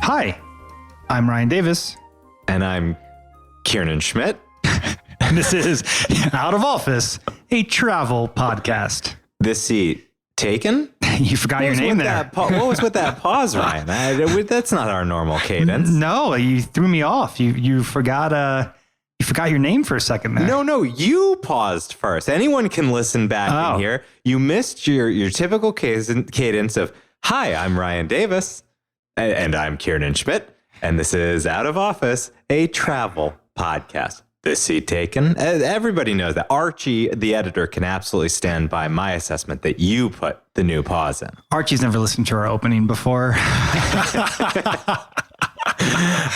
Hi, I'm Ryan Davis. And I'm Kiernan Schmidt. And this is Out of Office, a travel podcast. This seat taken? You forgot your name there. What was with that pause, Ryan? That's not our normal cadence. No, you threw me off. You forgot your name for a second there. No, you paused first. Anyone can listen back in here. You missed your typical cadence of, hi, I'm Ryan Davis. And I'm Kiernan Schmidt. And this is Out of Office, a travel podcast. This seat taken. Everybody knows that. Archie, the editor, can absolutely stand by my assessment that you put the new pause in. Archie's never listened to our opening before.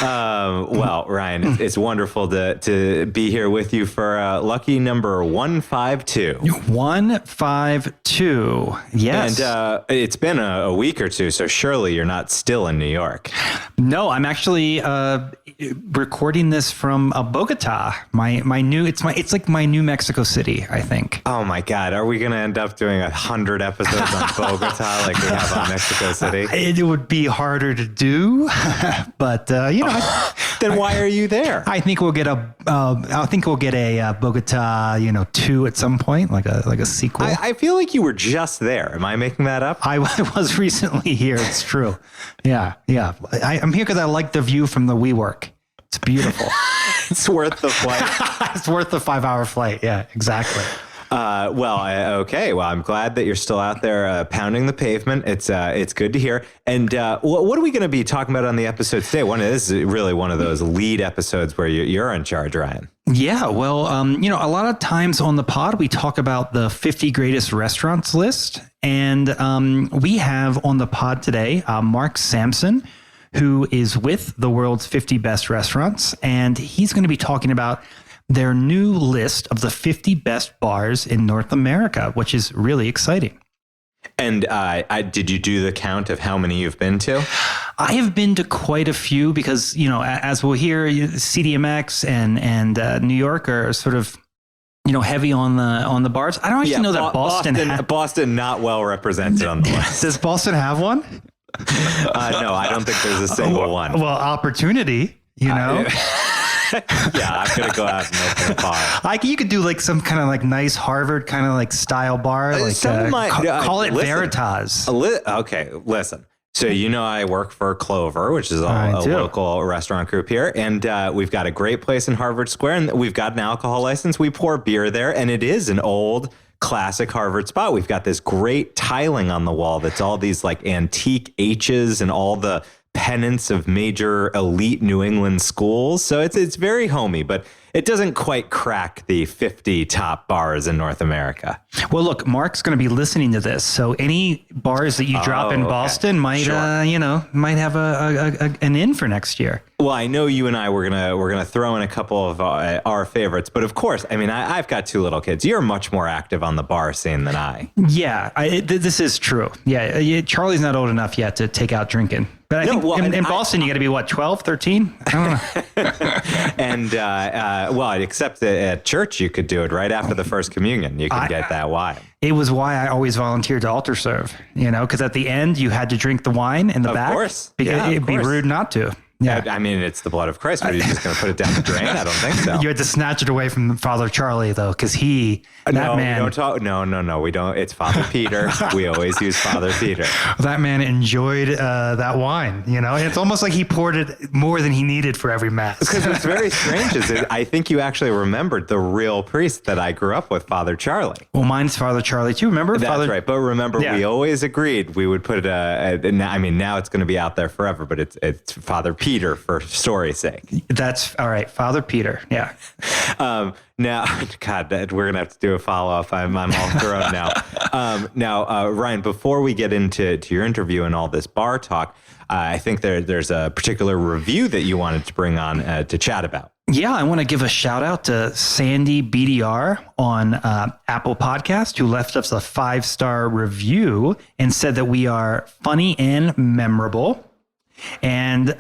Well, Ryan, it's wonderful to be here with you for lucky number 152. 152. Yes. And it's been a week or two, so surely you're not still in New York. No, I'm actually recording this from Bogota. It's like my New Mexico City, I think. Oh my God. Are we going to end up doing 100 episodes on Bogota like we have on Mexico City? It would be harder to do, but then why are you there? I think we'll get a Bogota, 2 at some point, like a sequel. I feel like you were just there. Am I making that up? I was recently here. It's true. Yeah. I'm here because I like the view from the WeWork. It's beautiful. It's worth the flight. It's worth the 5-hour flight. Yeah, exactly. Okay. Well, I'm glad that you're still out there pounding the pavement. It's good to hear. And what are we going to be talking about on the episode today? This is really one of those lead episodes where you're in charge, Ryan. Yeah, well, a lot of times on the pod, we talk about the 50 greatest restaurants list. And we have on the pod today, Mark Samson, who is with the world's 50 best restaurants. And he's going to be talking about their new list of the 50 best bars in North America, which is really exciting. And did you do the count of how many you've been to? I have been to quite a few because, as we'll hear, CDMX and New York are sort of, heavy on the bars. I don't actually know that Boston not well represented on the list. Does Boston have one? No, I don't think there's a single one. Well, opportunity, Yeah, I'm going to go out and open a bar. You could do like some kind of like nice Harvard kind of like style bar. Call it Veritas. Okay, listen. So, I work for Clover, which is a local restaurant group here. And we've got a great place in Harvard Square. And we've got an alcohol license. We pour beer there. And it is an old classic Harvard spot. We've got this great tiling on the wall that's all these like antique H's and all the pennants of major elite New England schools. So it's very homey, but it doesn't quite crack the 50 top bars in North America. Well, look, Mark's going to be listening to this. So any bars that you drop in Boston might, might have an in for next year. Well, I know you and I we're gonna throw in a couple of our favorites, but of course, I mean, I've got 2 little kids. You're much more active on the bar scene than I. Yeah, this is true. Yeah, Charlie's not old enough yet to take out drinking. But I think in Boston, you got to be 12, 13? I don't know. And except at church, you could do it right after the first communion. You can get that wine. It was why I always volunteered to altar serve, because at the end you had to drink the wine in the back. Of course. Because it'd be rude not to. Yeah. I mean, it's the blood of Christ, but you're just going to put it down the drain? I don't think so. You had to snatch it away from Father Charlie, though, because man. We don't talk. No, we don't. It's Father Peter. We always use Father Peter. That man enjoyed that wine, It's almost like he poured it more than he needed for every mass. Because what's very strange is I think you actually remembered the real priest that I grew up with, Father Charlie. Well, mine's Father Charlie, too. Remember? That's right. But remember, we always agreed we would put now it's going to be out there forever, but it's Father Peter for story's sake. That's all right. Father Peter. Yeah. Now, God, we're going to have to do a follow-up. I'm all thrown now. Ryan, before we get into your interview and all this bar talk, I think there's a particular review that you wanted to bring on to chat about. Yeah, I want to give a shout out to Sandy BDR on Apple Podcast, who left us a 5-star review and said that we are funny and memorable. And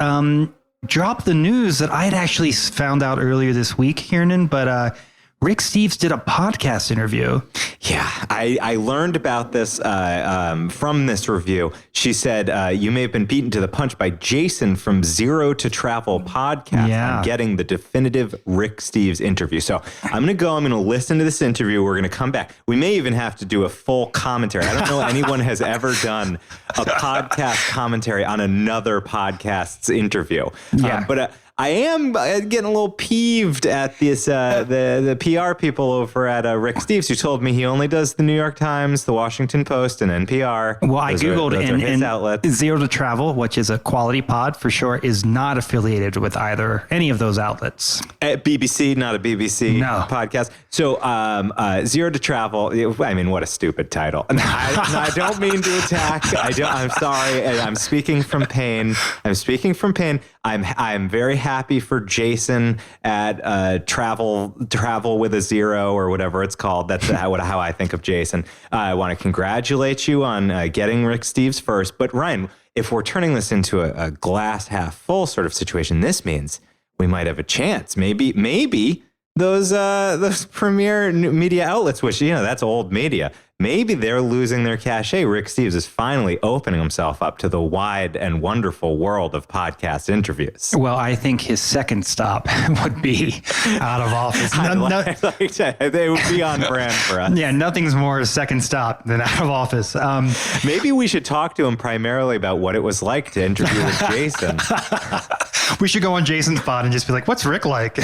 dropped the news that I had actually found out earlier this week, Kiernan, but Rick Steves did a podcast interview. Yeah, I learned about this from this review. She said, you may have been beaten to the punch by Jason from Zero to Travel podcast on getting the definitive Rick Steves interview. So I'm going to listen to this interview. We're going to come back. We may even have to do a full commentary. I don't know anyone has ever done a podcast commentary on another podcast's interview. Yeah. But I am getting a little peeved at this the PR people over at Rick Steves, who told me he only does the New York Times, the Washington Post, and NPR. Well, I Googled and Zero to Travel, which is a quality pod for sure, is not affiliated with any of those outlets. At BBC, not a BBC podcast. So Zero to Travel, I mean, what a stupid title. I don't mean to attack. I'm sorry. I'm speaking from pain. I'm very happy for Jason at travel with a zero or whatever it's called. That's how I think of Jason. I want to congratulate you on getting Rick Steves first. But Ryan, if we're turning this into a glass half full sort of situation, this means we might have a chance. Maybe those premier media outlets, which, that's old media, maybe they're losing their cachet. Rick Steves is finally opening himself up to the wide and wonderful world of podcast interviews. Well, I think his second stop would be Out of Office. They would be on brand for us. Yeah, nothing's more a second stop than Out of Office. Maybe we should talk to him primarily about what it was like to interview with Jason. We should go on Jason's pod and just be like, "What's Rick like?"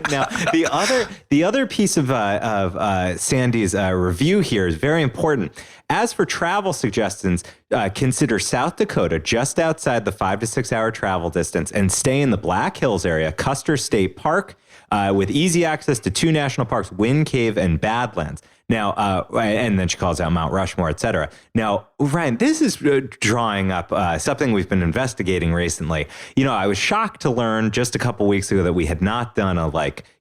Now, the other piece of Sandy's review here is very important. As for travel suggestions, consider South Dakota, just outside the 5 to 6 hour travel distance, and stay in the Black Hills area, Custer State Park, with easy access to 2 national parks, Wind Cave and Badlands. Now, and then she calls out Mount Rushmore, et cetera. Now, Ryan, this is drawing up something we've been investigating recently. I was shocked to learn just a couple weeks ago that we had not done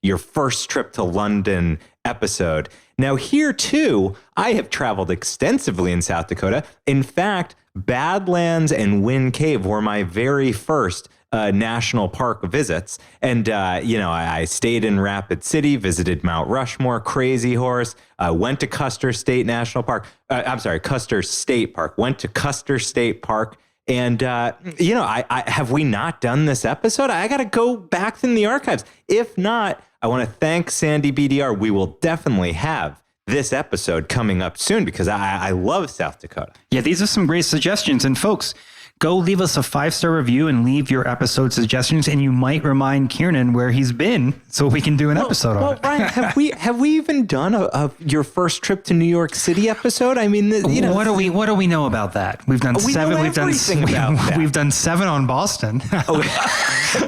your first trip to London episode. Now, here too, I have traveled extensively in South Dakota. In fact, Badlands and Wind Cave were my very first national park visits. And, I stayed in Rapid City, visited Mount Rushmore, Crazy Horse, went to Custer State National Park. Custer State Park, went to Custer State Park. And, I have we not done this episode? I got to go back in the archives. If not, I want to thank Sandy BDR. We will definitely have this episode coming up soon because I love South Dakota. Yeah, these are some great suggestions. And folks, go leave us a 5-star review and leave your episode suggestions, and you might remind Kiernan where he's been so we can do an episode on it. Ryan, have we even done your first trip to New York City episode? I mean, what do we know about that? We've done 7. We've done 7 on Boston.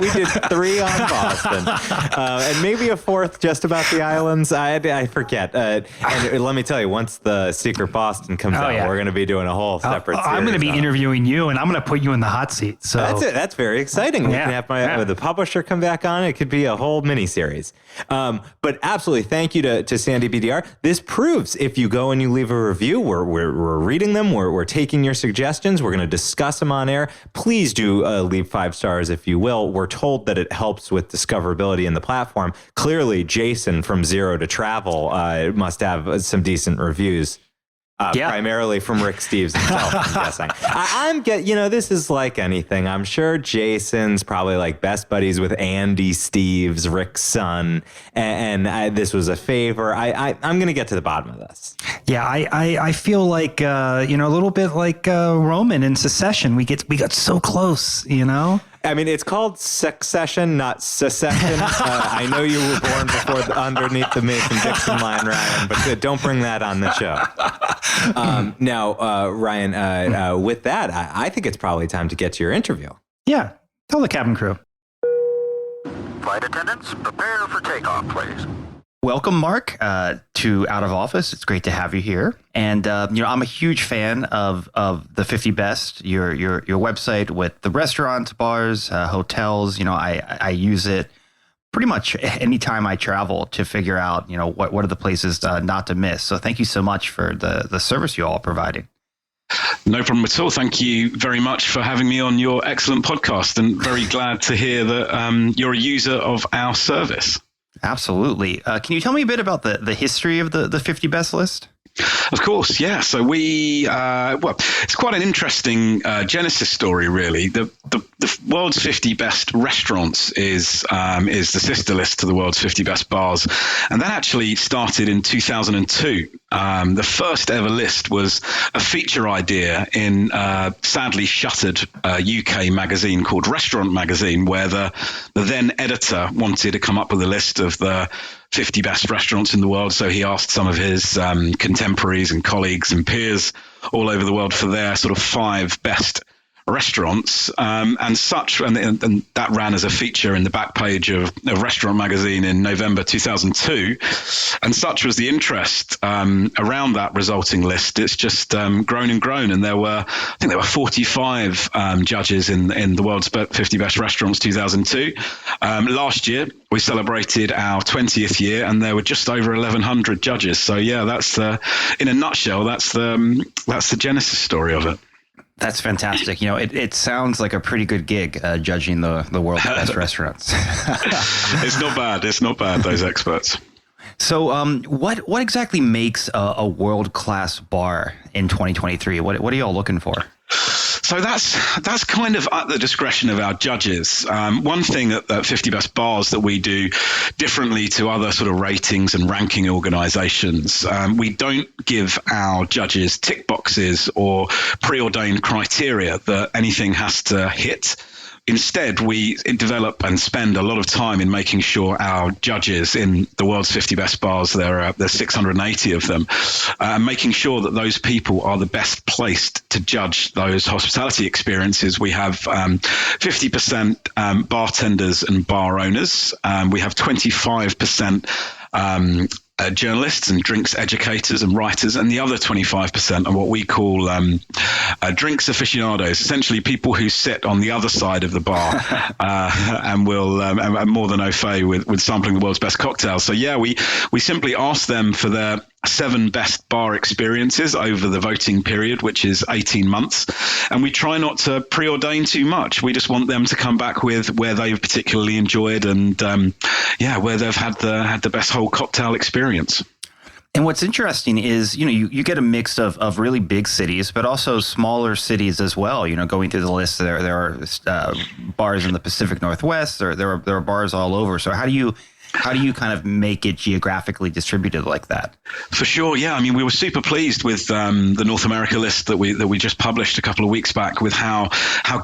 We did 3 on Boston, and maybe a 4th just about the islands. I forget. And let me tell you, once the Secret Boston comes out, we're going to be doing a whole separate series. I'm going to be interviewing you, and I'm going to put you in the hot seat. So that's very exciting. We can have the publisher come back on. It could be a whole mini series. But absolutely, thank you to Sandy BDR. This proves if you go and you leave a review, we're reading them. We're taking your suggestions. We're going to discuss them on air. Please do leave 5 stars if you will. We're told that it helps with discoverability in the platform. Clearly, Jason from Zero to Travel must have some decent reviews. Primarily from Rick Steves himself, I'm guessing. This is like anything. I'm sure Jason's probably like best buddies with Andy Steves, Rick's son, and this was a favor. I'm going to get to the bottom of this. Yeah, I feel like a little bit like Roman in Succession. We got so close, I mean, it's called Succession, not Secession. I know you were born underneath the Mason-Dixon line, Ryan, but don't bring that on the show. Now, Ryan, with that, I think it's probably time to get to your interview. Yeah, tell the cabin crew. Flight attendants, prepare for takeoff, please. Welcome, Mark, to Out of Office. It's great to have you here. And I'm a huge fan of the 50 Best, your website with the restaurants, bars, hotels. I use it pretty much anytime I travel to figure out what are the places not to miss. So thank you so much for the service you all are providing. No problem at all. Thank you very much for having me on your excellent podcast, and very glad to hear that you're a user of our service. Absolutely. Can you tell me a bit about the history of the 50 best list? Of course, yeah. So it's quite an interesting genesis story, really. The world's 50 best restaurants is the sister list to the world's 50 best bars, and that actually started in 2002. The first ever list was a feature idea in sadly shuttered UK magazine called Restaurant Magazine, where the then editor wanted to come up with a list of the 50 best restaurants in the world. So he asked some of his contemporaries and colleagues and peers all over the world for their sort of 5 best restaurants, and that ran as a feature in the back page of Restaurant Magazine in November 2002. And such was the interest around that resulting list. It's just grown and grown. And I think there were 45 judges in the world's 50 best restaurants 2002. Last year, we celebrated our 20th year, and there were just over 1,100 judges. So yeah, that's in a nutshell, that's the genesis story of it. That's fantastic. It sounds like a pretty good gig, judging the world's best restaurants. It's not bad. It's not bad, those experts. So what exactly makes a world-class bar in 2023? What are you all looking for? So that's kind of at the discretion of our judges. One thing at 50 Best Bars that we do differently to other sort of ratings and ranking organizations, we don't give our judges tick boxes or preordained criteria that anything has to hit. Instead, we develop and spend a lot of time in making sure our judges in the world's 50 best bars, there's 680 of them, making sure that those people are the best placed to judge those hospitality experiences. We have 50% bartenders and bar owners. We have 25% journalists and drinks educators and writers, and the other 25% are what we call drinks aficionados, essentially people who sit on the other side of the bar and will are more than au fait with sampling the world's best cocktails. So yeah, we simply ask them for their 7 best bar experiences over the voting period, which is 18 months. And we try not to preordain too much. We just want them to come back with where they've particularly enjoyed and where they've had the best whole cocktail experience. And what's interesting is, you get a mix of really big cities, but also smaller cities as well. Going through the list, there are bars in the Pacific Northwest. There are bars all over. So how do you kind of make it geographically distributed like that? For sure, yeah. I mean, we were super pleased with the North America list that we just published a couple of weeks back, with how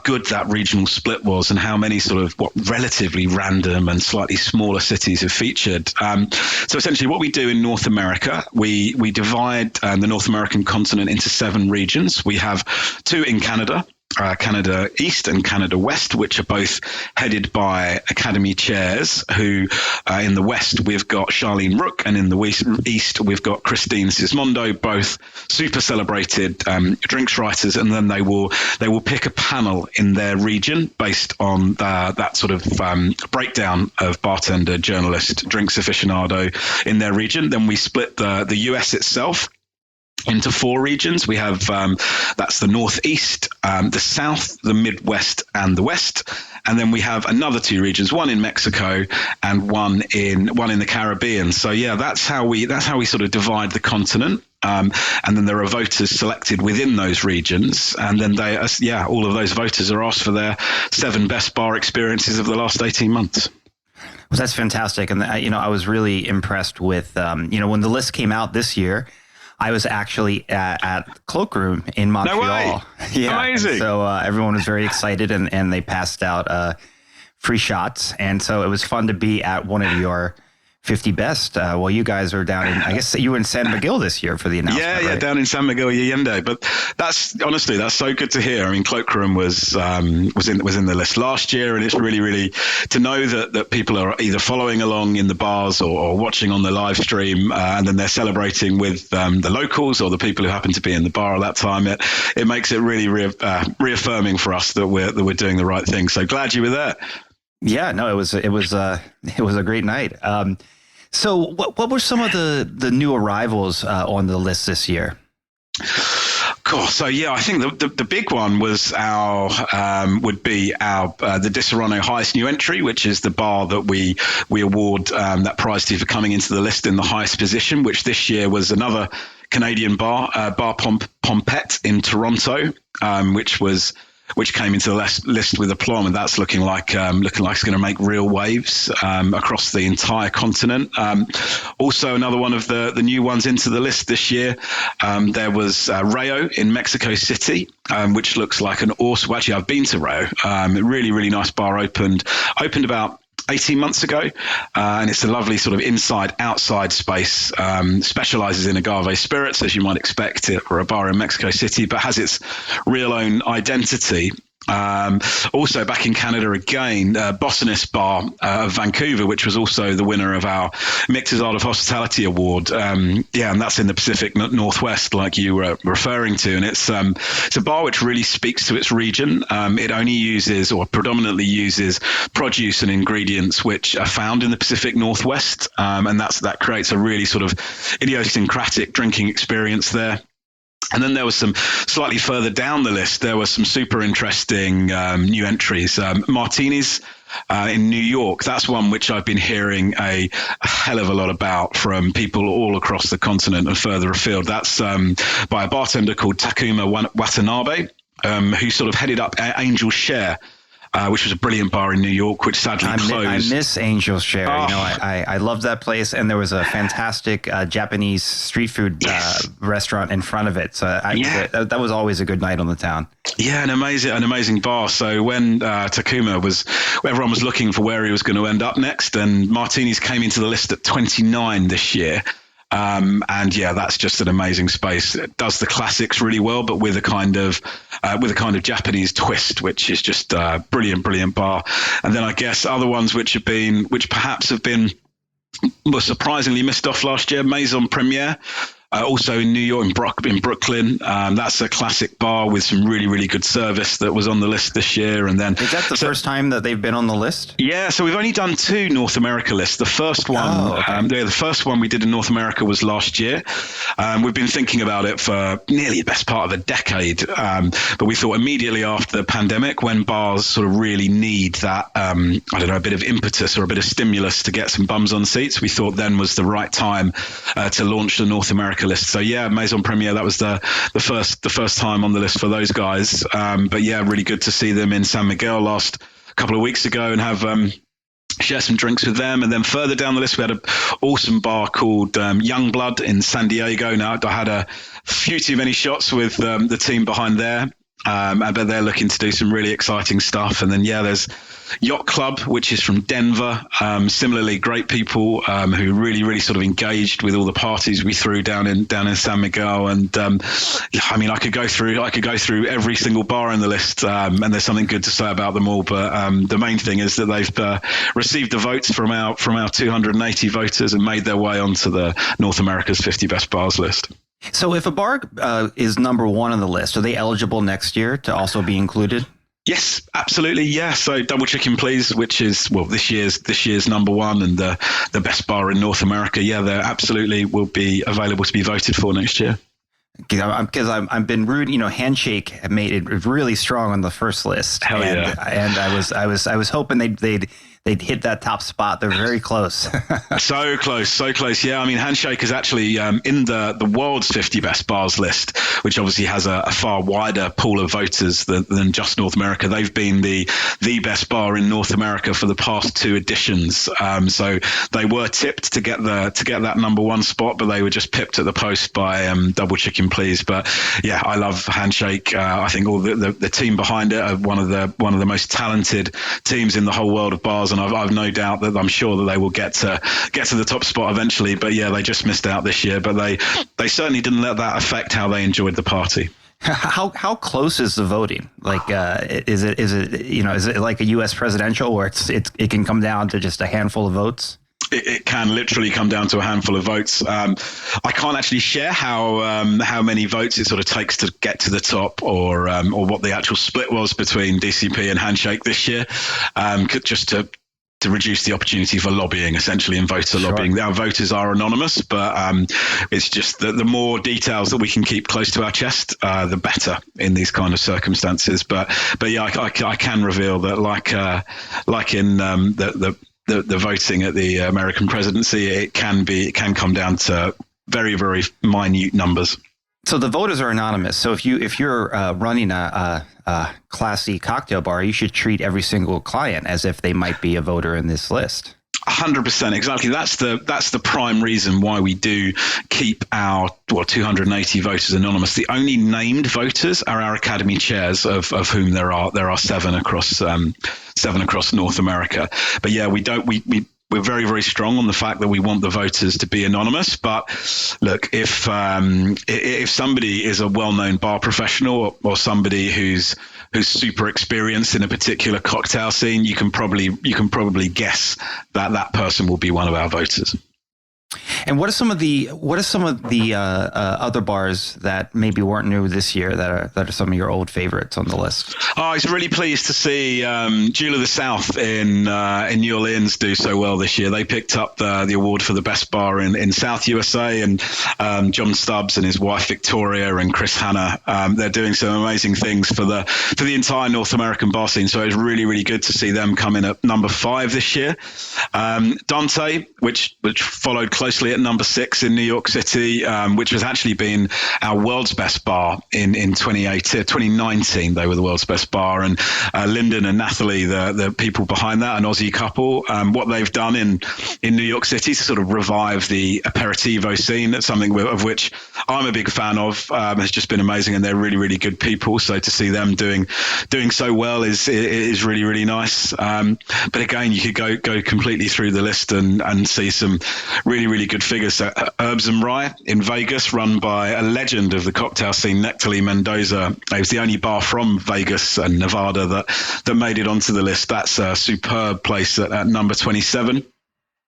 good that regional split was and how many sort of relatively random and slightly smaller cities have featured. So essentially, what we do in North America, we divide the North American continent into 7 regions. We have 2 in Canada. Canada East and Canada West, which are both headed by Academy chairs, who in the West we've got Charlene Rook, and in the East we've got Christine Sismondo, both super celebrated drinks writers, and then they will pick a panel in their region based on that sort of breakdown of bartender, journalist, drinks aficionado in their region. Then we split the US itself into 4 regions. We have that's the Northeast, the South, the Midwest, and the West. And then we have another 2 regions, one in Mexico and one in the Caribbean. So yeah, that's how we sort of divide the continent. And then there are voters selected within those regions, and then all of those voters are asked for their 7 best bar experiences of the last 18 months. Well, that's fantastic. And I was really impressed with when the list came out this year. I was actually at Cloakroom in Montreal. No way. Yeah. Amazing. So everyone was very excited, and they passed out free shots. And so it was fun to be at one of your 50 best while you guys are down in, I guess you were in San Miguel this year for the announcement. Yeah, right? Down in San Miguel Allende. But that's so good to hear. I mean, Cloakroom was in the list last year, and it's really, really to know that people are either following along in the bars or watching on the live stream, and then they're celebrating with the locals or the people who happen to be in the bar at that time. It makes it really reaffirming for us that we're doing the right thing. So glad you were there. Yeah, no, it was a great night. So what were some of the new arrivals on the list this year? Cool. So I think the big one was would be the Disaronno highest new entry, which is the bar that we award that prize to for coming into the list in the highest position, which this year was another Canadian bar, Bar Pompette in Toronto, which came into the list with aplomb, and that's looking like it's going to make real waves across the entire continent. Also, another one of the new ones into the list this year, there was Rayo in Mexico City, which looks like an awesome. Well, actually, I've been to Rayo. A really, really nice bar opened about 18 months ago, and it's a lovely sort of inside-outside space. Specializes in agave spirits, as you might expect it for a bar in Mexico City, but has its real own identity. Also back in Canada again, Botanist Bar of Vancouver, which was also the winner of our Mixers Art of Hospitality Award. And that's in the Pacific Northwest, like you were referring to. And it's a bar which really speaks to its region. It only uses or predominantly uses produce and ingredients which are found in the Pacific Northwest. And that creates a really sort of idiosyncratic drinking experience there. And then there was some slightly further down the list, there were some super interesting new entries. Martini's in New York, that's one which I've been hearing a hell of a lot about from people all across the continent and further afield. That's by a bartender called Takuma Watanabe, who sort of headed up Angel's Share, which was a brilliant bar in New York, which sadly closed. I miss Angel's Share. Oh. I loved that place, and there was a fantastic Japanese street food restaurant in front of it. So that was always a good night on the town. Yeah, an amazing bar. So when everyone was looking for where he was going to end up next, and Martini's came into the list at 29 this year. That's just an amazing space. It does the classics really well, but with a kind of Japanese twist, which is just a brilliant bar. And then I guess other ones which perhaps have been were surprisingly missed off last year. Maison Premiere. Also in New York, in Brooklyn, that's a classic bar with some really, really good service that was on the list this year. And then is that the first time that they've been on the list? Yeah, so we've only done 2 North America lists. The first one, the first one we did in North America was last year. We've been thinking about it for nearly the best part of a decade, but we thought immediately after the pandemic, when bars sort of really need that, a bit of impetus or a bit of stimulus to get some bums on seats, we thought then was the right time to launch the North America list. So Maison Premiere, that was the first time on the list for those guys. Really good to see them in San Miguel last couple of weeks ago and have share some drinks with them. And then further down the list, we had an awesome bar called Youngblood in San Diego. Now, I had a few too many shots with the team behind there. But they're looking to do some really exciting stuff. And then, there's Yacht Club, which is from Denver. Similarly, great people who really, really sort of engaged with all the parties we threw down in San Miguel. And I could go through every single bar in the list, and there's something good to say about them all. But the main thing is that they've received the votes from our 280 voters and made their way onto the North America's 50 best bars list. So if a bar is number 1 on the list, are they eligible next year to also be included? Yes, absolutely. Yeah. So Double Chicken Please, which is, well, this year's number one and the best bar in North America. Yeah, they absolutely will be available to be voted for next year. Because I've been rooting, Handshake made it really strong on the first list. Hell yeah. And I was hoping they'd hit that top spot. They're very close. So close. Yeah, I mean, Handshake is actually in the world's 50 best bars list, which obviously has a far wider pool of voters than just North America. They've been the best bar in North America for the past 2 editions. So they were tipped to get that number 1 spot, but they were just pipped at the post by Double Chicken Please. But yeah, I love Handshake. I think all the team behind it are one of the most talented teams in the whole world of bars. And I've no doubt that I'm sure that they will get to the top spot eventually. But yeah, they just missed out this year. But they certainly didn't let that affect how they enjoyed the party. How close is the voting? Like, is it like a U.S. presidential where it can come down to just a handful of votes? It can literally come down to a handful of votes. I can't actually share how many votes it sort of takes to get to the top, or what the actual split was between DCP and Handshake this year. Just to reduce the opportunity for lobbying, essentially, and voter lobbying. Our voters are anonymous, but it's just that the more details that we can keep close to our chest, the better in these kind of circumstances. But yeah, I can reveal that, like in the voting at the American presidency, it can come down to very, very minute numbers. So the voters are anonymous. So if you're running a classy cocktail bar, you should treat every single client as if they might be a voter in this list. 100%, exactly. That's the prime reason why we do keep our 280 voters anonymous. The only named voters are our academy chairs, of whom there are seven across North America. But yeah, we're very, very strong on the fact that we want the voters to be anonymous. But look, if somebody is a well-known bar professional or somebody who's super experienced in a particular cocktail scene, you can probably guess that person will be one of our voters. And what are some of the other bars that maybe weren't new this year that are some of your old favorites on the list? Oh, I was really pleased to see Jewel of the South in New Orleans do so well this year. They picked up the award for the best bar in South USA, and John Stubbs and his wife Victoria and Chris Hanna, they're doing some amazing things for the entire North American bar scene. So it was really, really good to see them come in at number 5 this year. Dante, which followed closely at number 6 in New York City, which has actually been our world's best bar in 2019. They were the world's best bar, and Lyndon and Nathalie, the people behind that, an Aussie couple, what they've done in New York City to sort of revive the aperitivo scene. That's something of which I'm a big fan of. Has just been amazing, and they're really, really good people. So to see them doing so well is really, really nice. But again, you could go completely through the list and see some really, really good figures. So Herbs and Rye in Vegas, run by a legend of the cocktail scene, Nectali Mendoza. It was the only bar from Vegas and Nevada that made it onto the list. That's a superb place at number 27.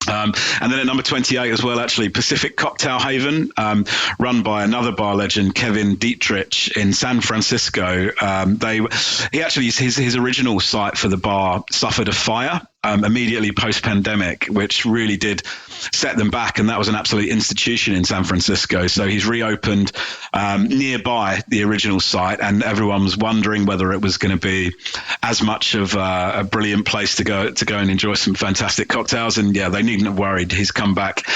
And then at number 28 as well, actually, Pacific Cocktail Haven, run by another bar legend, Kevin Dietrich, in San Francisco. His original site for the bar suffered a fire immediately post-pandemic, which really did set them back, and that was an absolute institution in San Francisco. So he's reopened nearby the original site, and everyone was wondering whether it was going to be as much of a brilliant place to go and enjoy some fantastic cocktails. And yeah, they needn't have worried. He's come back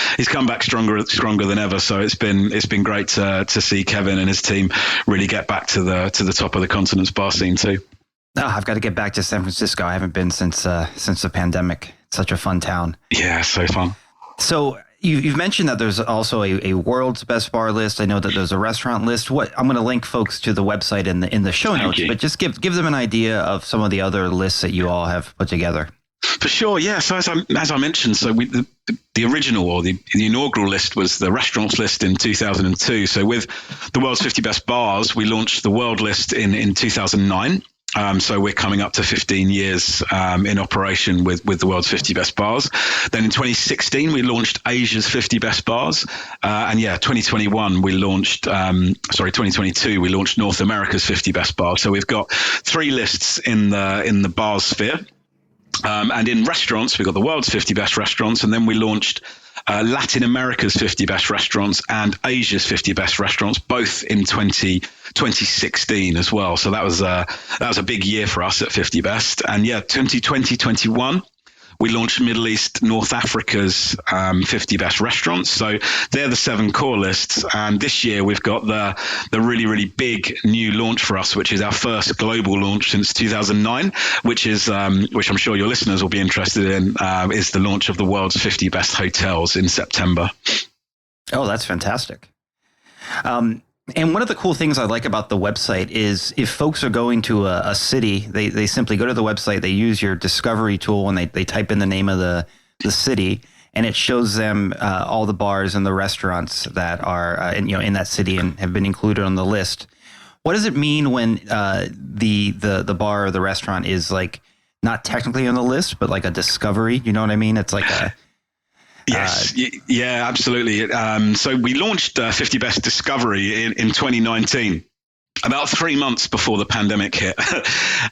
stronger than ever. So it's been great to see Kevin and his team really get back to the top of the continent's bar scene too. Oh, I've got to get back to San Francisco. I haven't been since the pandemic. It's such a fun town. Yeah, so fun. So you've mentioned that there's also a world's best bar list. I know that there's a restaurant list. I'm going to link folks to the website in the show notes, but just give them an idea of some of the other lists that you all have put together. For sure, yeah. So as I mentioned, so the original or the inaugural list was the restaurants list in 2002. So with the world's 50 best bars, we launched the world list in 2009. So we're coming up to 15 years in operation with the world's 50 best bars. Then in 2016, we launched Asia's 50 best bars. 2022, we launched North America's 50 best bars. So we've got 3 lists in the bars sphere. And in restaurants, we've got the world's 50 best restaurants. And then we launched Latin America's 50 best restaurants and Asia's 50 best restaurants, both in 2016 as well. So that was a big year for us at 50 Best. And 2021, we launched Middle East, North Africa's 50 best restaurants. So they're the 7 core lists. And this year we've got the really, really big new launch for us, which is our first global launch since 2009, which I'm sure your listeners will be interested in, is the launch of the world's 50 best hotels in September. Oh, that's fantastic. And one of the cool things I like about the website is if folks are going to a city, they simply go to the website, they use your discovery tool, and they type in the name of the city, and it shows them all the bars and the restaurants that are in that city and have been included on the list. What does it mean when the bar or the restaurant is like not technically on the list, but like a discovery? You know what I mean? It's like a Yes, yeah, absolutely. So we launched 50 Best Discovery in 2019. about 3 months before the pandemic hit.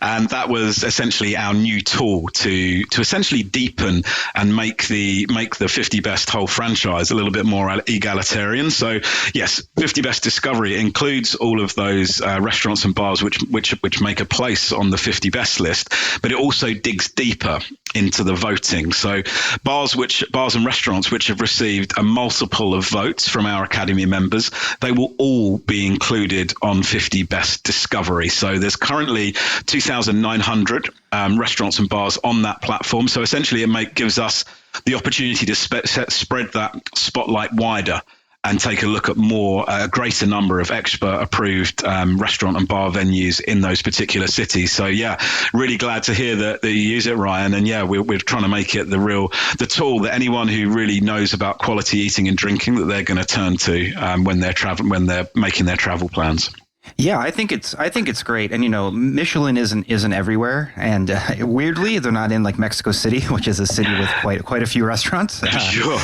And that was essentially our new tool to essentially deepen and make the 50 Best whole franchise a little bit more egalitarian. So yes, 50 Best Discovery includes all of those restaurants and bars which make a place on the 50 Best list, but it also digs deeper into the voting. So bars and restaurants which have received a multiple of votes from our Academy members, they will all be included on 50 Best Discovery. So there's currently 2,900 restaurants and bars on that platform. So essentially it gives us the opportunity to spread that spotlight wider and take a look at a greater number of expert-approved restaurant and bar venues in those particular cities. So yeah, really glad to hear that you use it, Ryan. And yeah, we're trying to make it the tool that anyone who really knows about quality eating and drinking that they're going to turn to when they're making their travel plans. Yeah, I think it's great. And, Michelin isn't everywhere. And weirdly, they're not in like Mexico City, which is a city with quite a few restaurants. Sure.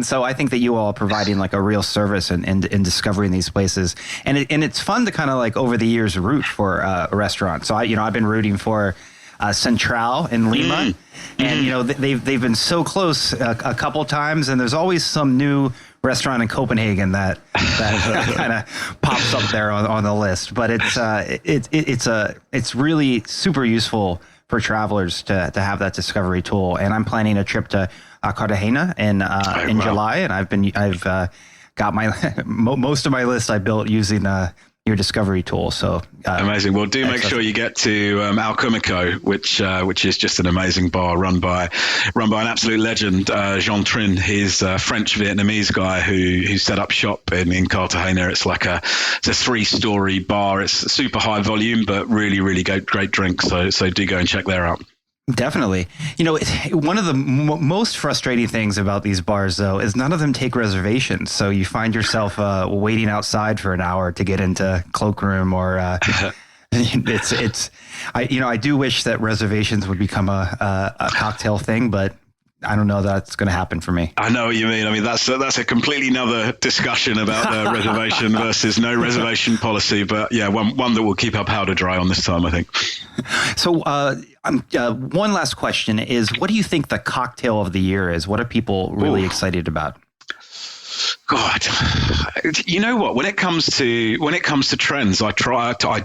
So I think that you all are providing like a real service in discovering these places. And it's fun to kind of like over the years root for a restaurant. So I've been rooting for Central in Lima. And, they've been so close a couple times. And there's always some new restaurant in Copenhagen that kind of pops up there on the list, but it's really super useful for travelers to have that discovery tool. And I'm planning a trip to Cartagena in July, and I've got my most of my list I built using your discovery tool. So amazing. Well, do make sure you get to Al Comico, which is just an amazing bar run by an absolute legend, Jean Trin. He's a French Vietnamese guy who set up shop in Cartagena. It's a 3-story bar. It's super high volume, but really, really great drinks. So do go and check there out. Definitely. One of the most frustrating things about these bars, though, is none of them take reservations. So you find yourself waiting outside for an hour to get into cloakroom, or I do wish that reservations would become a cocktail thing, but I don't know that's going to happen for me. I know what you mean. I mean, that's a completely another discussion about the reservation versus no reservation policy. But yeah, one that will keep our powder dry on this time, I think. So one last question is, what do you think the cocktail of the year is? What are people really excited about? God, you know what? When it comes to trends, I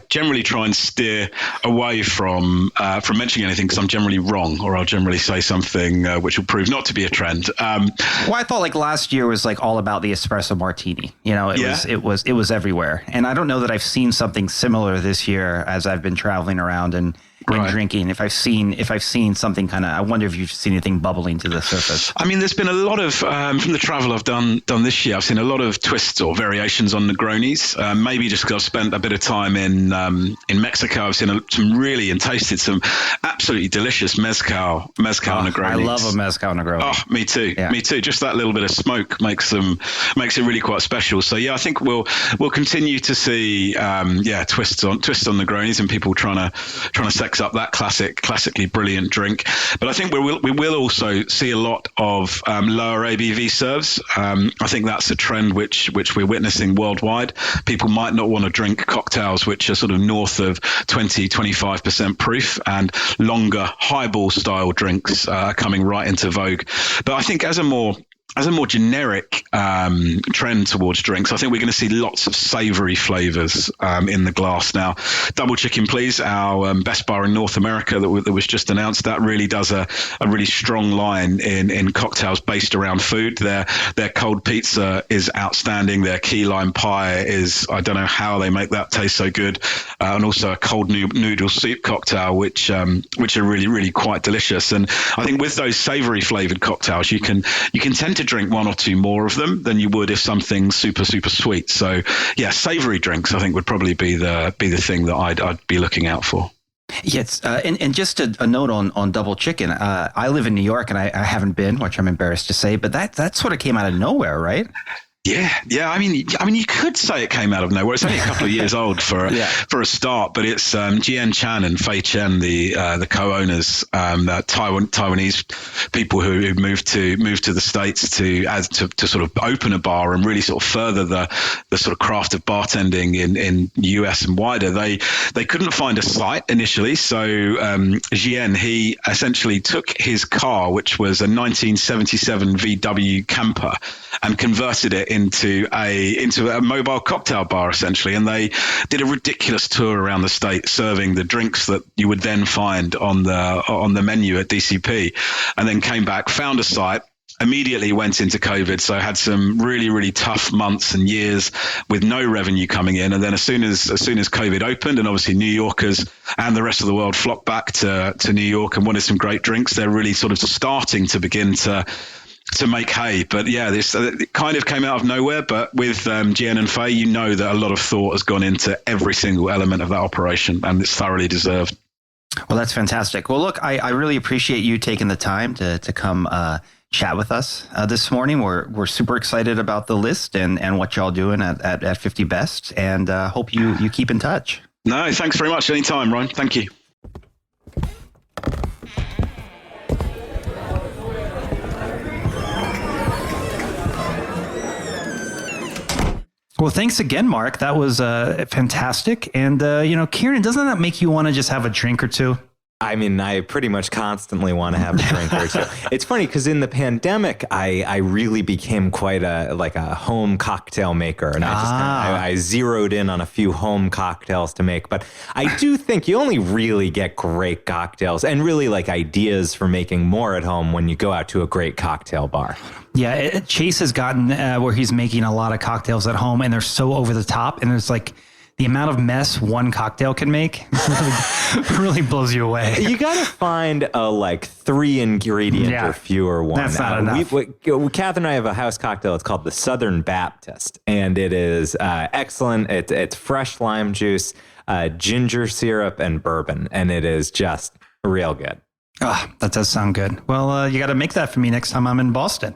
generally try and steer away from mentioning anything because I'm generally wrong, or I'll generally say something which will prove not to be a trend. Well, I thought like last year was like all about the espresso martini. It was everywhere, and I don't know that I've seen something similar this year as I've been traveling around and drinking. If I've seen something kind of, I wonder if you've seen anything bubbling to the surface. I mean, there's been a lot of from the travel I've done this year. I've seen a lot of twists or variations on Negronis. Maybe just because I've spent a bit of time in Mexico, I've seen some really and tasted some absolutely delicious mezcal Negronis. I love a mezcal Negroni. Oh, me too. Yeah. Me too. Just that little bit of smoke makes it really quite special. So yeah, I think we'll continue to see twists on Negronis and people trying to sex up that classically brilliant drink. But I think we will also see a lot of lower ABV serves. I think that's a trend which we're witnessing worldwide. People might not want to drink cocktails which are sort of north of 20-25% proof, and longer highball style drinks are coming right into vogue. But I think as a more generic trend towards drinks, I think we're going to see lots of savoury flavours in the glass now. Double Chicken Please, our best bar in North America that was just announced, that really does a really strong line in cocktails based around food. Their cold pizza is outstanding. Their key lime pie is, I don't know how they make that taste so good. And also a cold noodle soup cocktail, which are really, really quite delicious. And I think with those savoury flavoured cocktails, you can tend to drink one or two more of them than you would if something's super, super sweet. So yeah, savory drinks I think would probably be the thing that I'd be looking out for. Yes, and just a note on Double Chicken. I live in New York and I haven't been, which I'm embarrassed to say, but that sort of came out of nowhere, right? Yeah. I mean, you could say it came out of nowhere. It's only a couple of years old for a start, but it's Jian Chan and Fei Chen, the co-owners, Taiwanese people who moved to the States to sort of open a bar and really sort of further the sort of craft of bartending in US and wider. They couldn't find a site initially, so Jian, he essentially took his car, which was a 1977 VW Camper, and converted it into a mobile cocktail bar essentially, and they did a ridiculous tour around the state serving the drinks that you would then find on the menu at DCP, and then came back, found a site, immediately went into COVID, so had some really, really tough months and years with no revenue coming in. And then as soon as COVID opened, and obviously New Yorkers and the rest of the world flocked back to New York and wanted some great drinks, they're really sort of starting to begin to make hay. But yeah, this it kind of came out of nowhere. But with Jian and Fei, you know that a lot of thought has gone into every single element of that operation, and it's thoroughly deserved. Well, that's fantastic. Well, look, I really appreciate you taking the time to come chat with us this morning. We're super excited about the list and what y'all doing at 50 Best, and hope you keep in touch. No, thanks very much. Anytime, Ryan. Thank you. Well, thanks again, Mark. That was fantastic. And, Kiernan, doesn't that make you want to just have a drink or two? I mean, I pretty much constantly want to have a drink or two. It's funny because in the pandemic, I really became quite a home cocktail maker, and I zeroed in on a few home cocktails to make. But I do think you only really get great cocktails and really like ideas for making more at home when you go out to a great cocktail bar. Yeah, Chase has gotten where he's making a lot of cocktails at home, and they're so over the top, and it's like the amount of mess one cocktail can make really blows you away. You got to find a 3-ingredient or fewer one. That's not enough. Kath and I have a house cocktail. It's called the Southern Baptist, and it is excellent. It's fresh lime juice, ginger syrup, and bourbon, and it is just real good. Oh, that does sound good. Well, you got to make that for me next time I'm in Boston.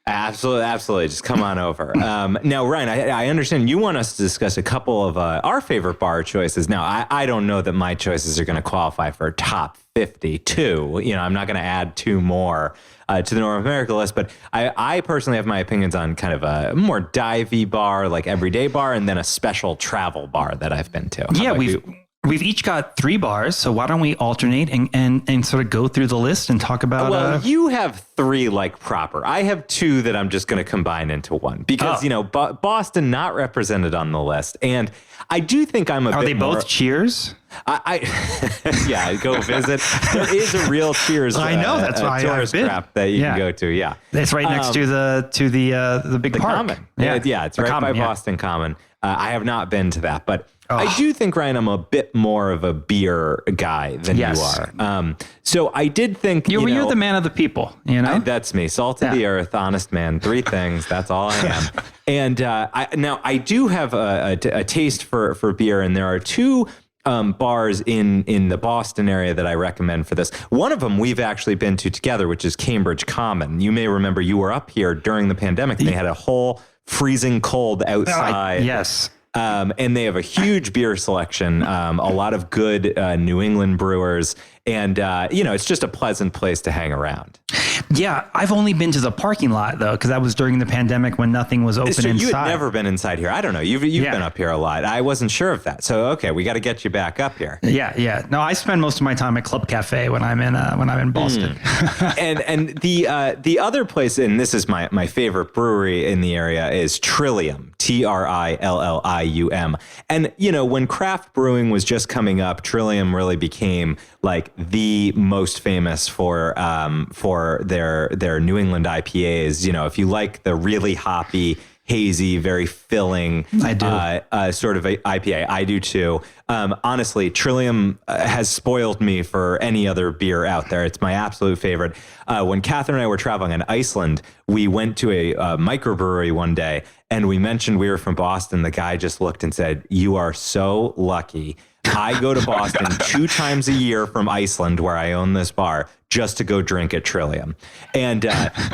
Absolutely. Just come on over. Now, Ryan, I understand you want us to discuss a couple of our favorite bar choices. Now, I don't know that my choices are going to qualify for top 52. I'm not going to add 2 more to the North America list, but I personally have my opinions on kind of a more divey bar, like everyday bar, and then a special travel bar that I've been to. Yeah, We've each got 3 bars, so why don't we alternate and sort of go through the list and talk about... Well, you have 3 proper. I have 2 that I'm just going to combine into one because, Boston not represented on the list. And I do think I'm Are they both Cheers? Yeah, go visit. There is a real Cheers. I know, that's why tourist trap that you can go to. Yeah. It's right next to the big park. Common. Yeah, it's right by Boston Common. I have not been to that, but I do think, Ryan, I'm a bit more of a beer guy than you are. So I did think... You're the man of the people, that's me. Salt of the earth, honest man, 3 things. That's all I am. And I do have a taste for beer, and there are 2 bars in the Boston area that I recommend for this. One of them we've actually been to together, which is Cambridge Common. You may remember you were up here during the pandemic, and they had a whole freezing cold outside. Yes. And they have a huge beer selection, a lot of good New England brewers, and it's just a pleasant place to hang around. Yeah, I've only been to the parking lot though, because that was during the pandemic when nothing was open inside. You had never been inside here. I don't know. You've been up here a lot. I wasn't sure of that. So okay, we got to get you back up here. Yeah. No, I spend most of my time at Club Cafe when I'm in Boston. And the other place, and this is my favorite brewery in the area, is Trillium. Trillium. And when craft brewing was just coming up, Trillium really became the most famous for their New England IPAs. If you like the really hoppy, hazy, very filling sort of a IPA, I do too. Honestly, Trillium has spoiled me for any other beer out there. It's my absolute favorite. When Catherine and I were traveling in Iceland, we went to a microbrewery one day, and we mentioned we were from Boston. The guy just looked and said, "You are so lucky. I go to Boston 2 times a year from Iceland, where I own this bar, just to go drink at Trillium. And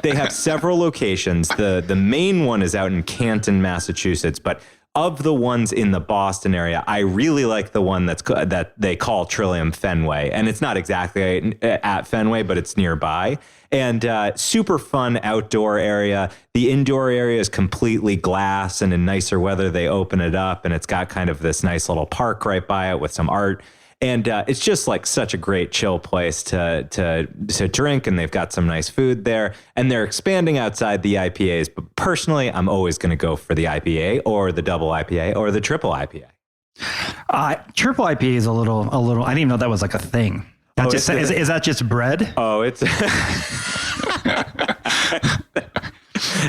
they have several locations. The main one is out in Canton, Massachusetts, but of the ones in the Boston area, I really like the one that they call Trillium Fenway. And it's not exactly at Fenway, but it's nearby. And super fun outdoor area. The indoor area is completely glass, and in nicer weather, they open it up, and it's got kind of this nice little park right by it with some art. And it's just like such a great chill place to drink, and they've got some nice food there. And they're expanding outside the IPAs. But personally, I'm always going to go for the IPA or the double IPA or the triple IPA. Triple IPA is a little. I didn't even know that was like a thing. Is that just bread? Oh, it's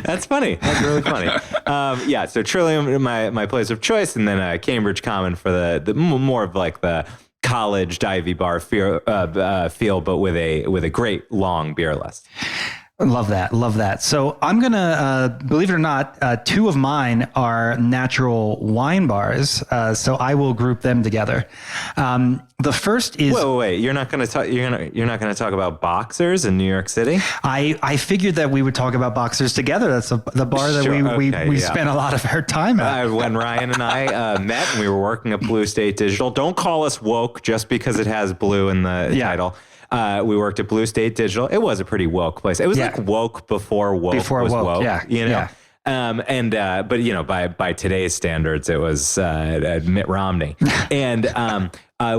that's funny. That's really funny. Yeah. So Trillium, my place of choice, and then Cambridge Common for the more of like the college divey bar feel, but with a great long beer list. Love that. So I'm going to, believe it or not, 2 of mine are natural wine bars. So I will group them together. The first is... Wait. You're not going to talk about Boxers in New York City? I figured that we would talk about Boxers together. That's the bar that we spent a lot of our time at. When Ryan and I met and we were working at Blue State Digital, don't call us woke just because it has blue in the title. We worked at Blue State Digital. It was a pretty woke place. It was like woke before woke was woke. Yeah, you know. Yeah. But you know, by today's standards, it was Mitt Romney. And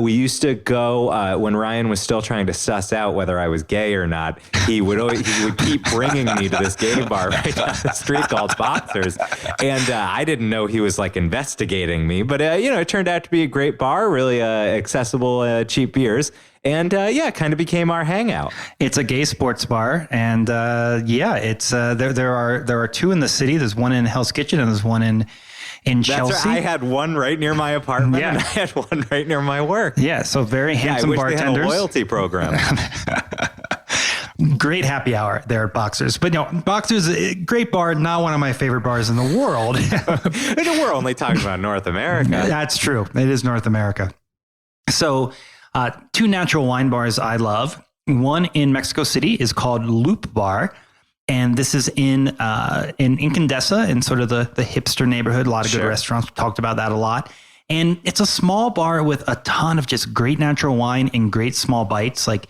we used to go when Ryan was still trying to suss out whether I was gay or not. He would keep bringing me to this gay bar right down the street called Boxers, and I didn't know he was like investigating me. But it turned out to be a great bar, really accessible, cheap beers. And kind of became our hangout. It's a gay sports bar, and it's there are 2 in the city. There's one in Hell's Kitchen, and there's one in Chelsea. Right. I had one right near my apartment, and I had one right near my work. Yeah, so very handsome bartenders. They had a loyalty program. Great happy hour there at Boxers. But no, Boxers, great bar, not one of my favorite bars in the world. We're only talking about North America. That's true. It is North America. So 2 natural wine bars I love. One in Mexico City is called Loop Bar. And this is in Condesa, in sort of the hipster neighborhood. A lot of good restaurants. We talked about that a lot. And it's a small bar with a ton of just great natural wine and great small bites. Like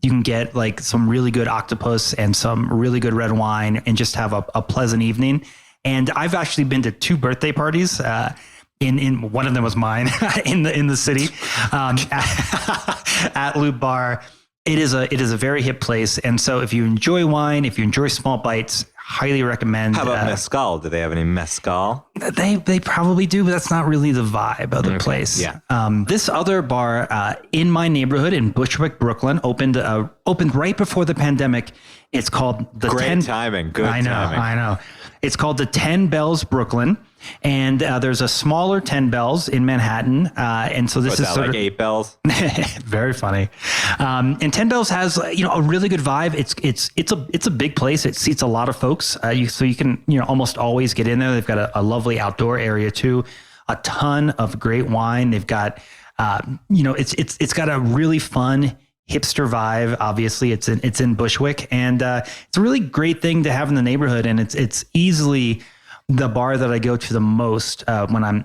you can get like some really good octopus and some really good red wine and just have a pleasant evening. And I've actually been to 2 birthday parties. In one of them was mine in the city at Loop Bar. It is a very hip place, and so if you enjoy wine, if you enjoy small bites, highly recommend. How about mezcal? Do they have any mezcal? They probably do, but that's not really the vibe of the place. Yeah. This other bar in my neighborhood in Bushwick, Brooklyn, opened right before the pandemic. It's called the Great timing. Good timing. I know. It's called the 10 Bells Brooklyn. And there's a smaller 10 Bells in Manhattan. And so this is sort of 8 bells. Very funny. And 10 Bells has, a really good vibe. It's a big place. It seats a lot of folks. So you can, almost always get in there. They've got a lovely outdoor area too. A ton of great wine. They've got, it's got a really fun hipster vibe. Obviously it's in Bushwick, and it's a really great thing to have in the neighborhood. And it's easily the bar that I go to the most when I'm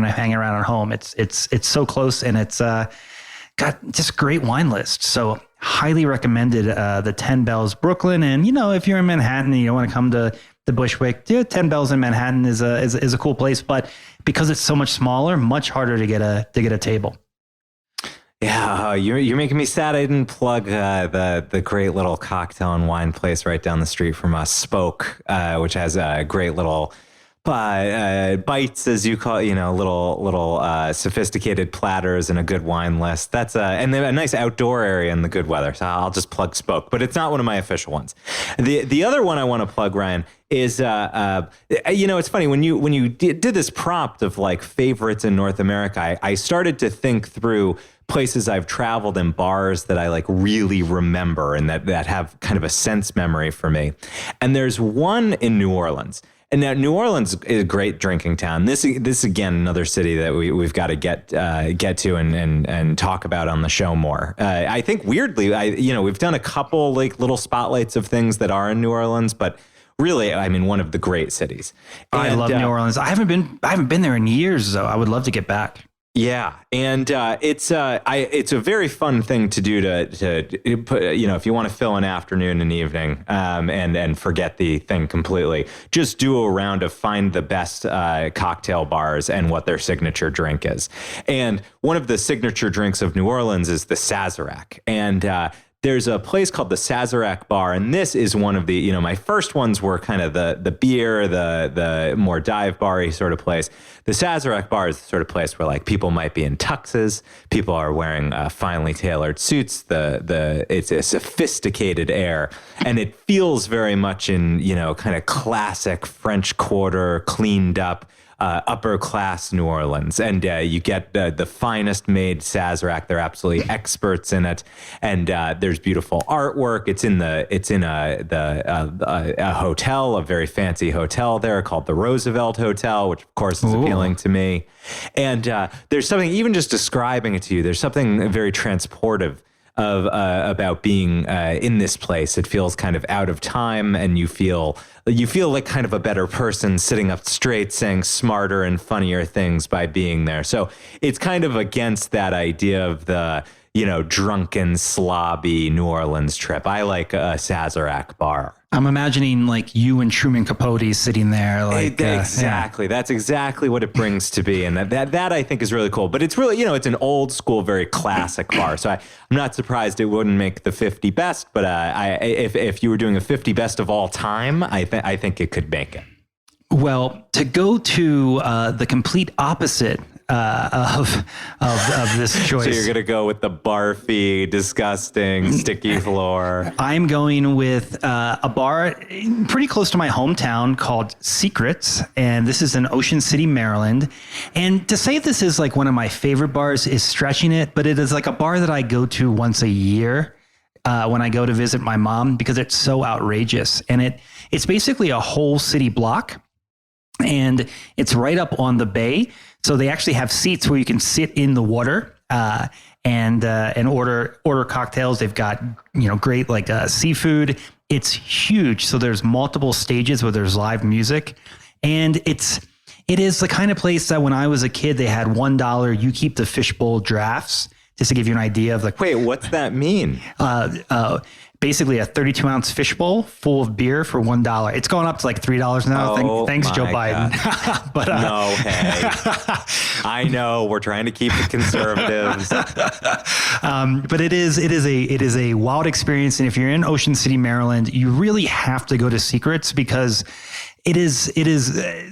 hanging around at home. It's so close, and it's got just great wine list. So highly recommended the 10 Bells Brooklyn. And if you're in Manhattan and you don't want to come to the Bushwick, 10 Bells in Manhattan is a cool place, but because it's so much smaller, much harder to get a table. Yeah, you're making me sad. I didn't plug the great little cocktail and wine place right down the street from us, Spoke, which has a great little bites, as you call it, little sophisticated platters and a good wine list. That's and then a nice outdoor area in the good weather. So I'll just plug Spoke, but it's not one of my official ones. The other one I want to plug, Ryan, is it's funny when you did this prompt of like favorites in North America. I started to think through places I've traveled and bars that I like really remember and that have kind of a sense memory for me. And there's one in New Orleans. And now New Orleans is a great drinking town. This again, another city that we've got to get to and talk about on the show more. I think weirdly, we've done a couple like little spotlights of things that are in New Orleans, but really, I mean, one of the great cities. I love New Orleans. I haven't been there in years, though. I would love to get back. Yeah, and it's a very fun thing to do to put, if you want to fill an afternoon and evening and forget the thing completely, just do a round of find the best cocktail bars and what their signature drink is. And one of the signature drinks of New Orleans is the Sazerac. And there's a place called the Sazerac Bar, and this is one of the, my first ones were kind of the beer, the more dive bar-y sort of place. The Sazerac Bar is the sort of place where like people might be in tuxes, people are wearing finely tailored suits. It's a sophisticated air, and it feels very much in kind of classic French Quarter, cleaned up. Upper class New Orleans, and you get the finest made Sazerac. They're absolutely experts in it, and there's beautiful artwork. It's in a hotel, a very fancy hotel there called the Roosevelt Hotel, which of course is appealing to me. And there's something, even just describing it to you, there's something very transportive about being in this place. It feels kind of out of time, and you feel like kind of a better person, sitting up straight, saying smarter and funnier things by being there. So it's kind of against that idea of the drunken, slobby New Orleans trip. I like a Sazerac bar. I'm imagining like you and Truman Capote sitting there. Like exactly. That's exactly what it brings to be. And that I think is really cool. But it's really, it's an old school, very classic bar. So I'm not surprised it wouldn't make the 50 best. But if you were doing a 50 best of all time, I think it could make it. Well, to go to the complete opposite of this choice. So you're going to go with the barfy, disgusting, sticky floor. I'm going with a bar pretty close to my hometown called Secrets. And this is in Ocean City, Maryland. And to say this is like one of my favorite bars is stretching it, but it is like a bar that I go to once a year when I go to visit my mom, because it's so outrageous. And it's basically a whole city block. And it's right up on the bay. So they actually have seats where you can sit in the water and order cocktails. They've got, great like seafood. It's huge. So there's multiple stages where there's live music. And it is the kind of place that when I was a kid, they had $1 you keep the fishbowl drafts, just to give you an idea of like. Wait, what's that mean? Basically a 32-ounce fishbowl full of beer for $1. It's going up to like $3 now. Thanks, Joe Biden. But no, hey, I know we're trying to keep it conservatives. But it is a wild experience, and if you're in Ocean City, Maryland, you really have to go to Secrets, because it is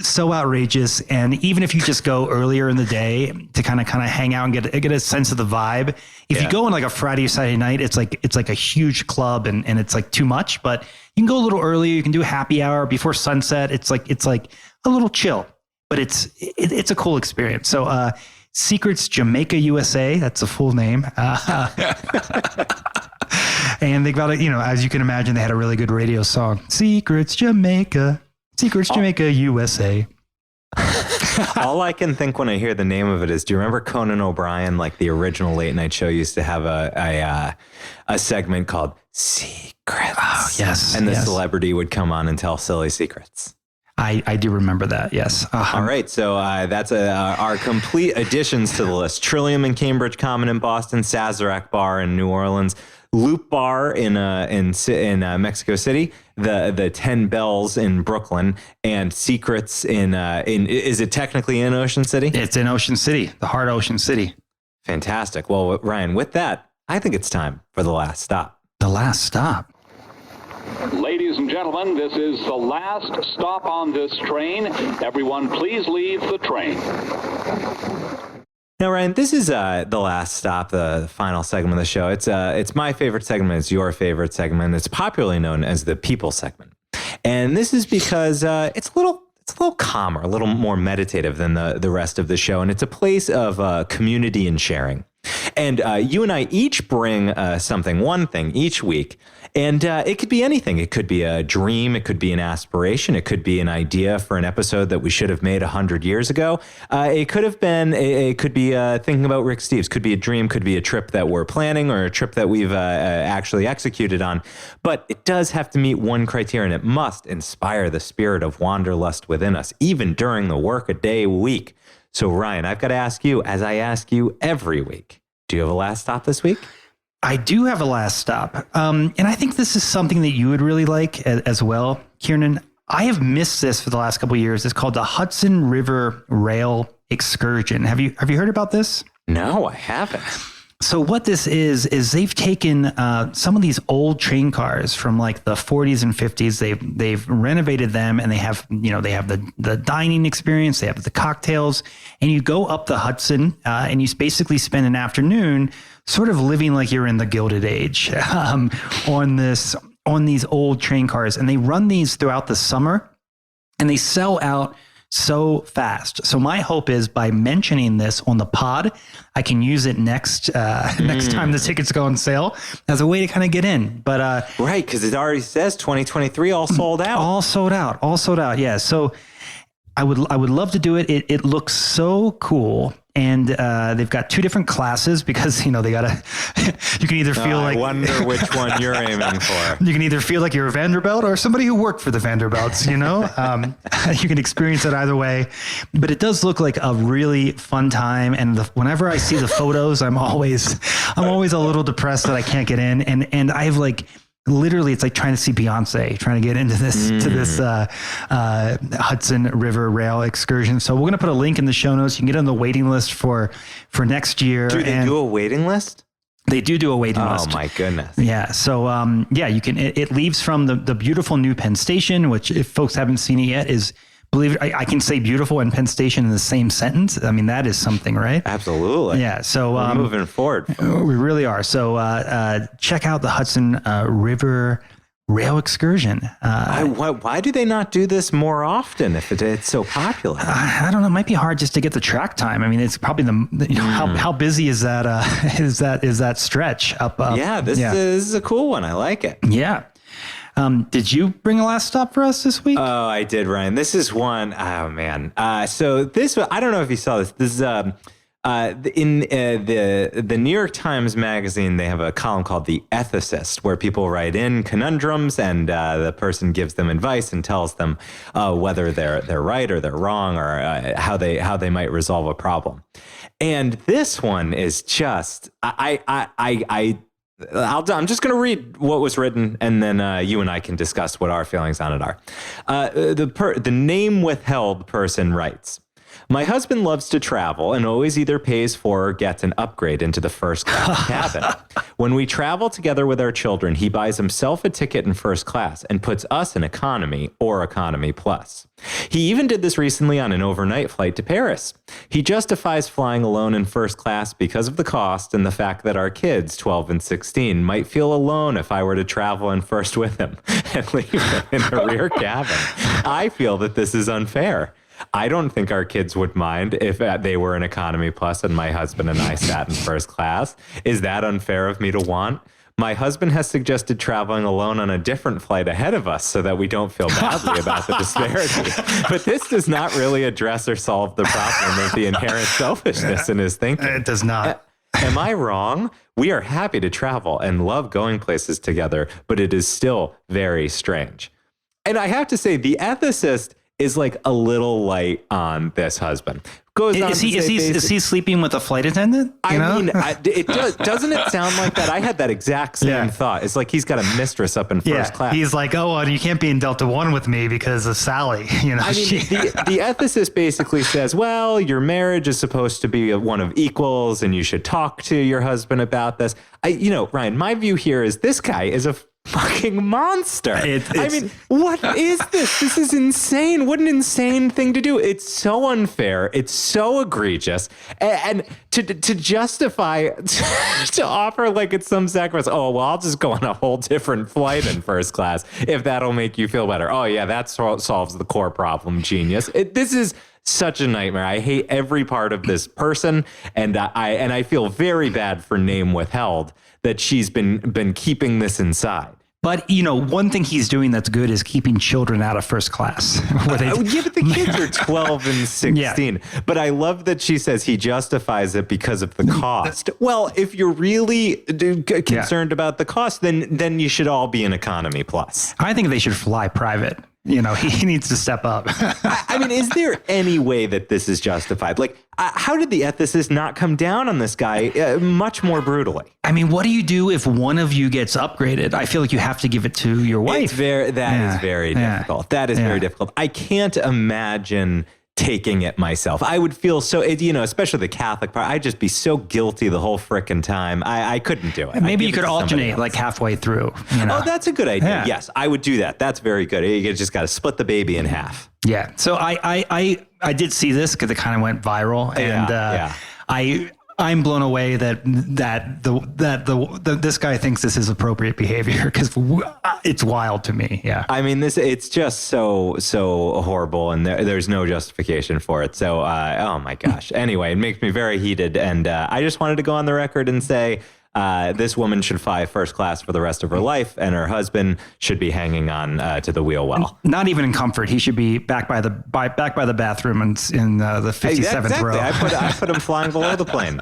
so outrageous. And even if you just go earlier in the day to kind of hang out and get a sense of the vibe, if you go on like a Friday or Saturday night, it's like a huge club and it's like too much. But you can go a little earlier. You can do a happy hour before sunset. It's like a little chill, but it's a cool experience. So Secrets Jamaica, USA. That's the full name. And they got as you can imagine, they had a really good radio song. Secrets Jamaica. Secrets Jamaica, USA. All I can think when I hear the name of it is, do you remember Conan O'Brien, like the original late night show, used to have a segment called Secrets? Oh, yes. And the celebrity would come on and tell silly secrets. I do remember that, yes. All right, so that's our complete additions to the list. Trillium in Cambridge, Common in Boston, Sazerac Bar in New Orleans, Loop Bar in Mexico City, the 10 Bells in Brooklyn, and Secrets in is it technically in Ocean City? It's in Ocean City, the heart of Ocean City. Fantastic. Well, Ryan, with that, I think it's time for the last stop. The last stop. Ladies and gentlemen, this is the last stop on this train. Everyone, please leave the train. Now, Ryan, this is the last stop, the final segment of the show. It's my favorite segment. It's your favorite segment. It's popularly known as the people segment. And this is because it's a little calmer, a little more meditative than the rest of the show. And it's a place of community and sharing. And you and I each bring one thing each week. And it could be anything. It could be a dream. It could be an aspiration. It could be an idea for an episode that we should have made 100 years ago. It could be thinking about Rick Steves. Could be a dream. Could be a trip that we're planning or a trip that we've actually executed on. But it does have to meet one criterion. It must inspire the spirit of wanderlust within us, even during the work-a-day week. So, Ryan, I've got to ask you, as I ask you every week, do you have a last stop this week? I do have a last stop. And I think this is something that you would really like as well, Kiernan. I have missed this for the last couple of years. It's called the Hudson River Rail Excursion. Have you heard about this? No, I haven't. So what this is they've taken some of these old train cars from like the 40s and 50s. They've renovated them, and they have the dining experience. They have the cocktails, and you go up the Hudson, and you basically spend an afternoon sort of living like you're in the Gilded Age on these old train cars. And they run these throughout the summer, and they sell out so fast. So my hope is by mentioning this on the pod, I can use it next time the tickets go on sale as a way to kind of get in. But right, because it already says 2023 all sold out. All sold out. Yeah. So I would love to do it. It looks so cool. And they've got two different classes because, they gotta, you can either feel like. I wonder which one you're aiming for. You can either feel like you're a Vanderbilt or somebody who worked for the Vanderbilts, you can experience it either way, but it does look like a really fun time. And whenever I see the photos, I'm always a little depressed that I can't get in. And I've literally, it's like trying to see Beyonce, trying to get into this Hudson River Rail excursion. So we're going to put a link in the show notes. You can get on the waiting list for next year. Do they do a waiting list? They do a waiting list. Oh my goodness. Yeah. So, you can, it leaves from the beautiful new Penn Station, which if folks haven't seen it yet is, believe it, I can say beautiful and Penn Station in the same sentence. I mean, that is something, right? Absolutely. Yeah. So we're moving forward. We really are. So check out the Hudson River Rail Excursion. Why do they not do this more often if it's so popular? I don't know. It might be hard just to get the track time. I mean, it's probably how busy is that is that stretch up? Yeah, this is a cool one. I like it. Yeah. Did you bring a last stop for us this week? Oh, I did, Ryan. This is one. Oh man. So this, I don't know if you saw this. This is in the New York Times Magazine. They have a column called The Ethicist, where people write in conundrums, and the person gives them advice and tells them whether they're right or they're wrong, or how they might resolve a problem. And this one is just I'm just going to read what was written, and then you and I can discuss what our feelings on it are. The name withheld person writes, "My husband loves to travel and always either pays for or gets an upgrade into the first class cabin. When we travel together with our children, he buys himself a ticket in first class and puts us in economy or economy plus. He even did this recently on an overnight flight to Paris. He justifies flying alone in first class because of the cost and the fact that our kids, 12 and 16, might feel alone if I were to travel in first with him and leave them in the rear cabin. I feel that this is unfair. I don't think our kids would mind if they were in economy plus and my husband and I sat in first class. Is that unfair of me to want? My husband has suggested traveling alone on a different flight ahead of us so that we don't feel badly about the disparity. But this does not really address or solve the problem of the inherent selfishness in his thinking. It does not. Am I wrong? We are happy to travel and love going places together, but it is still very strange." And I have to say, The Ethicist is like a little light on this husband. Is he sleeping with a flight attendant? Doesn't it sound like that? I had that exact same thought. It's like he's got a mistress up in first class. He's like, oh, well, you can't be in Delta One with me because of Sally. The ethicist basically says, well, your marriage is supposed to be one of equals, and you should talk to your husband about this. Ryan, my view here is this guy is a fucking monster. What is this? This is insane. What an insane thing to do. It's so unfair. It's so egregious. And to justify, to offer like it's some sacrifice. Oh, well, I'll just go on a whole different flight in first class if that'll make you feel better. Oh, yeah, that solves the core problem, genius. This is such a nightmare. I hate every part of this person, and I feel very bad for name withheld that she's been keeping this inside. But, one thing he's doing that's good is keeping children out of first class. But the kids are 12 and 16. Yeah. But I love that she says he justifies it because of the cost. Well, if you're really concerned about the cost, then you should all be an economy plus. I think they should fly private. He needs to step up. I mean, is there any way that this is justified? Like, how did the ethicist not come down on this guy much more brutally? I mean, what do you do if one of you gets upgraded? I feel like you have to give it to your wife. That is very difficult. That is very difficult. I can't imagine taking it myself. I would feel so, especially the Catholic part, I'd just be so guilty the whole frickin' time. I couldn't do it. Maybe you could alternate like halfway through. Oh, that's a good idea. Yeah. Yes, I would do that. That's very good. You just got to split the baby in half. Yeah. So I did see this because it kind of went viral, and I'm blown away that this guy thinks this is appropriate behavior because it's wild to me. Yeah. I mean, it's just so horrible, and there's no justification for it. So, oh my gosh. Anyway, it makes me very heated, and I just wanted to go on the record and say this woman should fly first class for the rest of her life, and her husband should be hanging on to the wheel well. Not even in comfort. He should be back by the bathroom in the 57th row. I put him flying below the plane.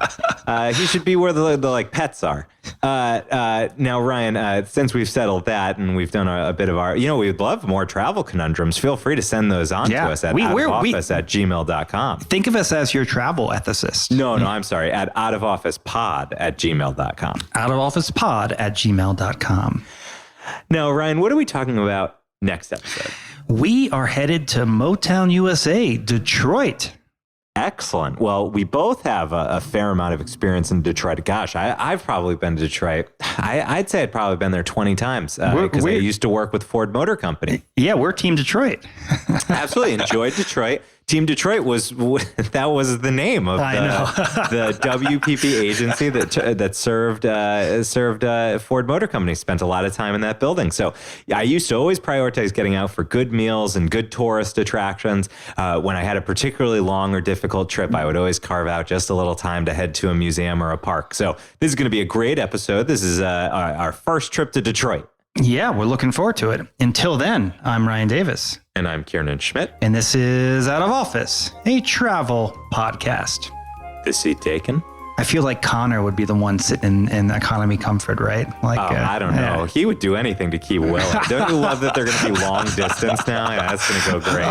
He should be where the pets are. Now, Ryan, since we've settled that and we've done a bit of our, we'd love more travel conundrums. Feel free to send those on to us at outofoffice@gmail.com. Think of us as your travel ethicist. No, I'm sorry. At outofofficepod@gmail.com. outofofficepod@gmail.com. Now, Ryan, what are we talking about next episode? We are headed to Motown, USA, Detroit. Excellent. Well, we both have a fair amount of experience in Detroit. Gosh, I've probably been to Detroit. I'd say I'd probably been there 20 times because I used to work with Ford Motor Company. Yeah, we're Team Detroit. Absolutely. Enjoyed Detroit. Team Detroit was the name of the WPP agency that served Ford Motor Company. Spent a lot of time in that building. So I used to always prioritize getting out for good meals and good tourist attractions. When I had a particularly long or difficult trip, I would always carve out just a little time to head to a museum or a park. So this is going to be a great episode. This is our first trip to Detroit. Yeah, we're looking forward to it. Until then, I'm Ryan Davis. And I'm Kiernan Schmidt. And this is Out of Office, a travel podcast. The seat taken? I feel like Connor would be the one sitting in economy comfort, right? Like, I don't know. He would do anything to keep Will. Don't you love that they're going to be long distance now? Yeah, that's going to go great.